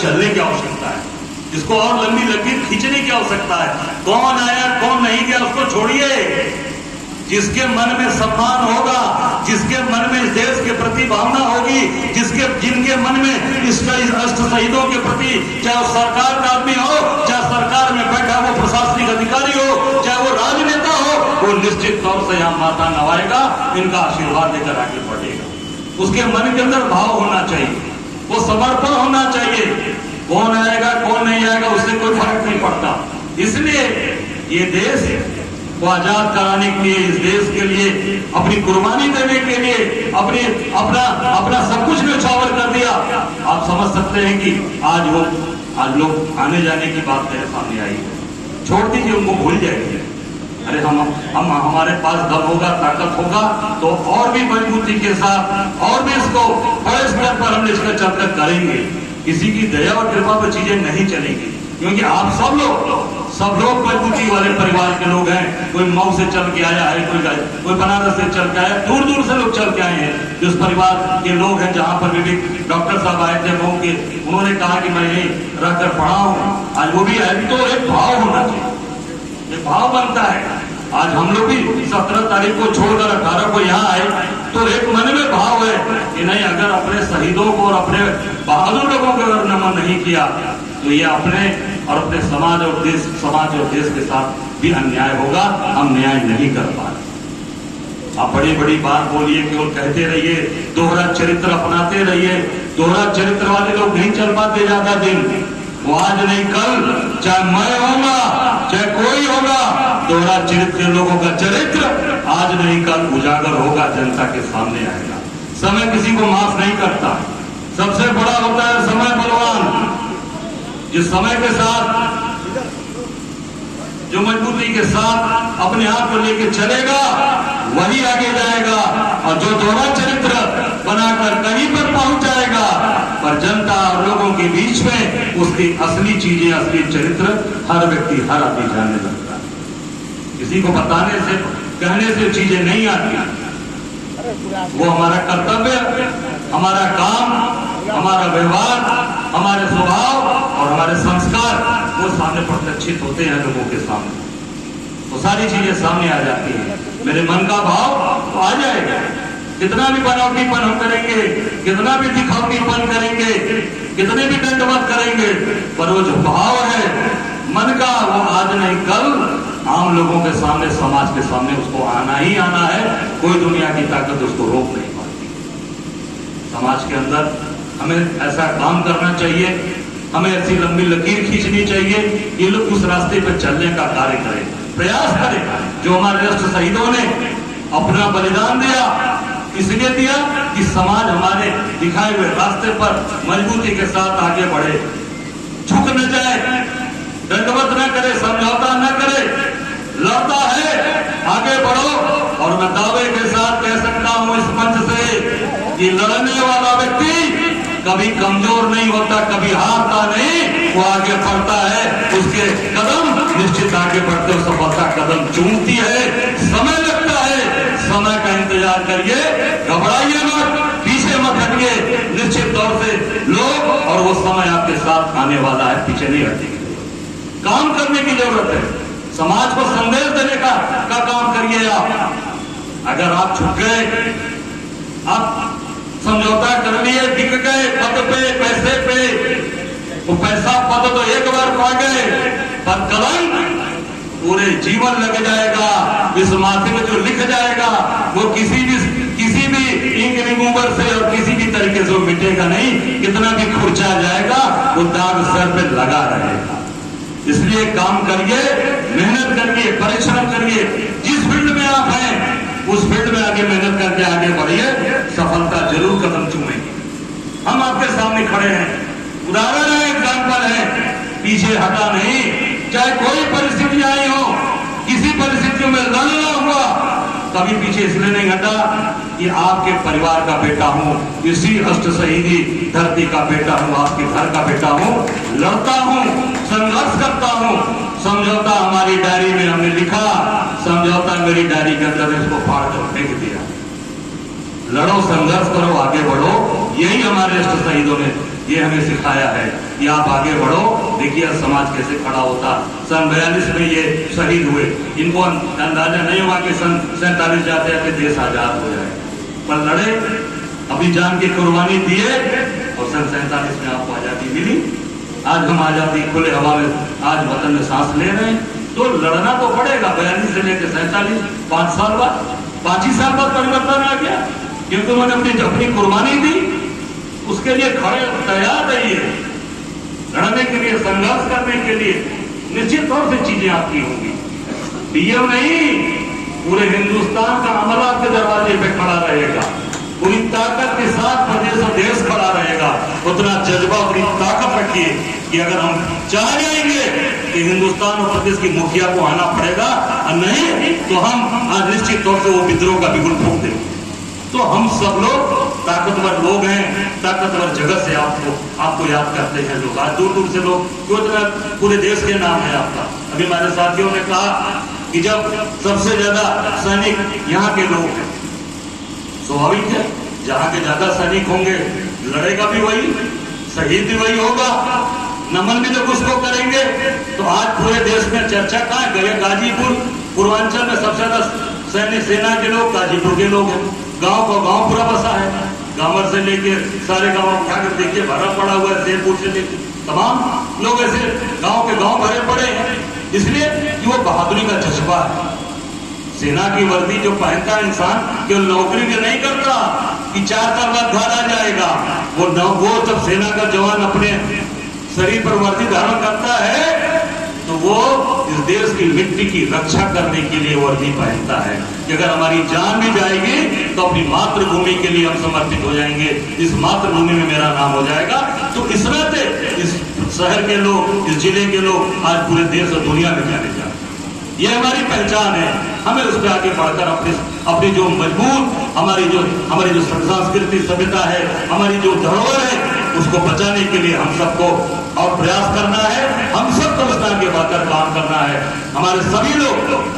चलने की आवश्यकता है, इसको और लंबी लकीर खींचने की आवश्यकता है। कौन आया कौन नहीं गया उसको छोड़िए, जिसके मन में सम्मान होगा, जिसके मन में इस देश के प्रति भावना होगी, जिनके मन में इस अष्ट शहीदों के प्रति, चाहे वो सरकार का आदमी हो, चाहे सरकार में बैठा वो प्रशासनिक अधिकारी हो, चाहे वो राजनेता हो, वो निश्चित तौर से यहाँ माथा नवाएगा, इनका आशीर्वाद लेकर आगे बढ़ेगा। उसके मन के अंदर भाव होना चाहिए, वो समर्पण होना चाहिए। कौन आएगा कौन नहीं आएगा उससे कोई फर्क नहीं पड़ता। इसलिए ये देश को आजाद कराने के लिए, इस देश के लिए अपनी कुर्बानी देने के लिए अपना सब कुछ न्यौछावर कर दिया। आप समझ सकते हैं कि आज लोग आने जाने की बात मेरे सामने आई है, छोड़ दीजिए, उनको भूल जाएंगे। अरे हम हमारे पास दम होगा, ताकत होगा तो और भी मजबूती के साथ और भी इसको बड़े स्तर पर हम इसका चर्चा करेंगे। किसी की दया और कृपा पर चीजें नहीं चलेंगी, क्योंकि आप सब लोग मजबूती वाले परिवार के लोग हैं। कोई मऊ से चल के आया है, कोई बनारस से चल के आया, दूर दूर से लोग चल के आए हैं। जिस परिवार के लोग हैं, जहाँ पर भी डॉक्टर साहब आए थे मऊ के, उन्होंने कहा कि मैं यही रहकर पढ़ा हूँ। आज वो भी है, तो एक भाव होना चाहिए, एक भाव बनता है। आज हम लोग भी 17 तारीख को छोड़कर 18 को यहाँ आए तो एक मन में भाव है कि नहीं, अगर अपने शहीदों को और अपने बहादुर लोगों को अगर नमन नहीं किया तो ये अपने और अपने समाज और देश के साथ भी अन्याय होगा, हम न्याय नहीं कर पा रहे। आप बड़ी बड़ी बात बोलिए, केवल कहते रहिए, दोहरा चरित्र अपनाते रहिए। दोहरा चरित्र वाले लोग नहीं चल पाते ज्यादा दिन, वो आज नहीं कल, चाहे मैं होगा चाहे कोई होगा, दोहरा चरित्र लोगों का चरित्र आज नहीं कल उजागर होगा, जनता के सामने आएगा। समय किसी को माफ नहीं करता, सबसे बड़ा होता है समय बलवान। जिस समय के साथ, जो मजबूती के साथ अपने आप को लेके चलेगा वही आगे जाएगा, और जो दोहरा चरित्र बनाकर कहीं पर पहुंच जाएगा, पर जनता और लोगों के बीच में उसकी असली चीजें, असली चरित्र हर व्यक्ति, हर आदमी जानने लगता है। किसी को बताने से, कहने से चीजें नहीं आती। वो हमारा कर्तव्य, हमारा काम, हमारा व्यवहार, हमारे स्वभाव और हमारे संस्कार वो सामने प्रदर्शित होते हैं लोगों के सामने, वो सारी चीजें सामने आ जाती हैं। मेरे मन का भाव तो आ जाएगा, कितना भी बनावटीपन हम करेंगे, कितना भी दिखावटीपन करेंगे, कितने भी दंडवत करेंगे, पर वो जो भाव है मन का, वो आज नहीं कल आम लोगों के सामने, समाज के सामने उसको आना ही आना है। कोई दुनिया की ताकत उसको रोक नहीं पाती। समाज के अंदर हमें ऐसा काम करना चाहिए, हमें ऐसी लंबी लकीर खींचनी चाहिए, ये लोग उस रास्ते पर चलने का कार्य करें, प्रयास करें। जो हमारे राष्ट्र शहीदों ने अपना बलिदान दिया, इसलिए दिया कि समाज हमारे दिखाए हुए रास्ते पर मजबूती के साथ आगे बढ़े, झुक न जाए, दंडवत न करे, समझौता न करे, लड़ता है, आगे बढ़ो। और मैं दावे के साथ कह सकता हूं इस मंच से कि लड़ने वाला व्यक्ति कभी कमजोर नहीं होता, कभी हारता नहीं, वो आगे बढ़ता है, उसके कदम निश्चित आगे बढ़ते, सफलता कदम चूमती है। समय लगता है, समय का इंतजार करिए, घबराइए मत, पीछे मत हटिए। निश्चित तौर से लोग और वो समय आपके साथ आने वाला है, पीछे नहीं हटेंगे। काम करने की जरूरत है, समाज को संदेश देने का काम करिए आप। अगर आप झुक गए, आप समझौता कर लिए, टिक गए पद पे, पैसे पे, वो पैसा पद तो एक बार पा गए, पर कलंक पूरे जीवन लग जाएगा। इस माथे में जो लिख जाएगा वो किसी भी इंक रिमूवर से और किसी भी तरीके से मिटेगा नहीं। कितना भी खुर्चा जाएगा वो दाग सर पे लगा रहेगा। इसलिए काम करिए, मेहनत करिए, परिश्रम करिए। जिस फील्ड में आप हैं उस फील्ड में आगे मेहनत करके आगे बढ़िए, सफलता जरूर कदम चूमेगी। हम आपके सामने खड़े हैं, उदाहरण है, एग्जाम्पल है, पीछे हटा नहीं। चाहे कोई परिस्थिति आई हो, किसी परिस्थितियों में लड़ना हुआ, कभी पीछे इसलिए नहीं हटा कि आपके परिवार का बेटा हूं, इसी अष्ट शहीदी धरती का बेटा हूं, आपके घर का बेटा हूं, लड़ता हूं, संघर्ष करता हूं। समझौता हमारी डायरी में हमने लिखा, समझौता मेरी डायरी के अंदर इसको फाड़ कर फेंक दिया। लड़ो, संघर्ष करो, आगे बढ़ो, यही हमारे अष्ट शहीदों ने ये हमें सिखाया है कि आप आगे बढ़ो, देखिए समाज कैसे खड़ा होता। सन 42 में ये शहीद हुए, इनको अंदाजा नहीं हुआ कि सन 47 जाते जाते देश आजाद हो जाए, पर लड़े, अपनी जान की कुर्बानी दिए और सन 47 में आपको आजादी मिली। आज हम आजादी खुले हवा में आज वतन में सांस ले रहे हैं, तो लड़ना तो पड़ेगा। 42 से लेकर 47, 5 साल बाद, 5 ही साल बाद परिवर्तन आ गया, क्योंकि उन्होंने अपनी कुर्बानी दी, उसके लिए खड़े तैयार रहिए, लड़ने के लिए, संघर्ष करने के लिए। निश्चित तौर से चीजें आपकी होंगी। पीएम नहीं, पूरे हिंदुस्तान का अमल आपके दरवाजे पे खड़ा रहेगा, पूरी ताकत के साथ प्रदेश और देश खड़ा रहेगा। उतना जज्बा, उतनी ताकत रखिए कि अगर हम चाह जाएंगे कि हिंदुस्तान और प्रदेश की मुखिया को आना पड़ेगा, और नहीं तो हम आज निश्चित तौर से वो विद्रोह का बिगुल फूंक देंगे। तो हम सब लोग ताकतवर लोग हैं, ताकतवर जगह से आपको याद करते हैं लोग। आज दूर दूर से लोग, क्यों इतना पूरे देश के नाम है आपका। अभी हमारे साथियों ने कहा कि जब सबसे ज्यादा सैनिक यहाँ के लोग हैं, स्वाभाविक है, जहाँ के ज्यादा सैनिक होंगे लड़ेगा भी वही, शहीद भी वही होगा, नमन भी लोग उसको करेंगे। तो आज पूरे देश में चर्चा कहाँ है? गाजीपुर, पूर्वांचल में सबसे ज्यादा सैनिक सेना के लोग गाजीपुर के लोग हैं। गांव का गांव पूरा बसा है, गांवर से लेके सारे गांव उठाकर देखिए भरा पड़ा हुआ है, शेरपुर से लेके तमाम लोग ऐसे गांव के गांव भरे पड़े हैं, इसलिए कि वो बहादुरी का जज्बा है। सेना की वर्दी जो पहनता है इंसान, केवल नौकरी के नहीं करता कि 4 साल बाद घर आ जाएगा। वो जब सेना का जवान अपने शरीर पर वर्दी धारण करता है, तो वो इस देश की मिट्टी की रक्षा करने के लिए वर्दी पहनता है कि अगर हमारी जान भी जाएगी तो अपनी मातृभूमि के लिए हम समर्पित हो जाएंगे, इस मातृभूमि में मेरा नाम हो जाएगा। तो इस नाते इस शहर के लोग, इस जिले के लोग आज पूरे देश और दुनिया में जाने जाते हैं। ये हमारी पहचान है। हमें उस पर आगे बढ़कर अपनी जो मजबूत हमारी जो संस्कृति सभ्यता है, हमारी जो धरोहर है, उसको बचाने के लिए हम सबको और प्रयास करना है। हम सबको उसका आगे बढ़कर काम करना है। हमारे सभी लोग,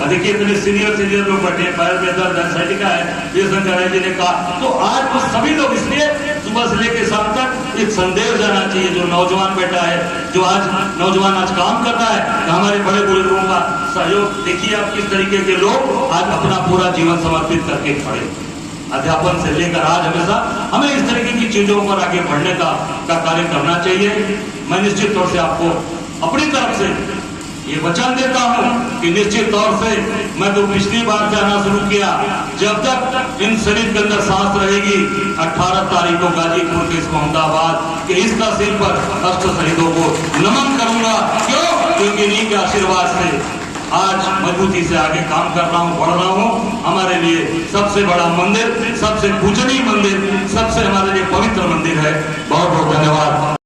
देखिए इतने सीनियर लोग बैठे हैं, पैर में दर्द एंजाइटी का है, ये शंकर जी ने कहा, तो आज वो सभी लोग, इसलिए सुबह से लेकर शाम तक एक संदेश जाना चाहिए। जो नौजवान बैठा है, जो आज नौजवान आज काम करता है, हमारे बड़े बुजुर्गों का सहयोग देखिए आप किस तरीके के लोग आज अपना पूरा जीवन समर्पित करके खड़े, अध्यापन से लेकर आज हमेशा हमें इस तरीके की चीजों पर आगे बढ़ने का कार्य करना चाहिए। मैं निश्चित तौर से आपको अपनी तरफ से ये वचन देता हूं कि निश्चित तौर से मैं तो पिछली बार कहना शुरू किया, जब तक इन शरीर के अंदर सांस रहेगी, 18 तारीख को गाजीपुर के इस मोहम्मदाबाद के इस तहसील पर अष्ट शहीदों को नमन करूंगा। क्यों? क्योंकि इन्हीं के आशीर्वाद से आज मजबूती से आगे काम कर रहा हूं, बढ़ रहा हूं। हमारे लिए सबसे बड़ा मंदिर, सबसे पूजनीय मंदिर, सबसे हमारे लिए पवित्र मंदिर है। बहुत बहुत धन्यवाद।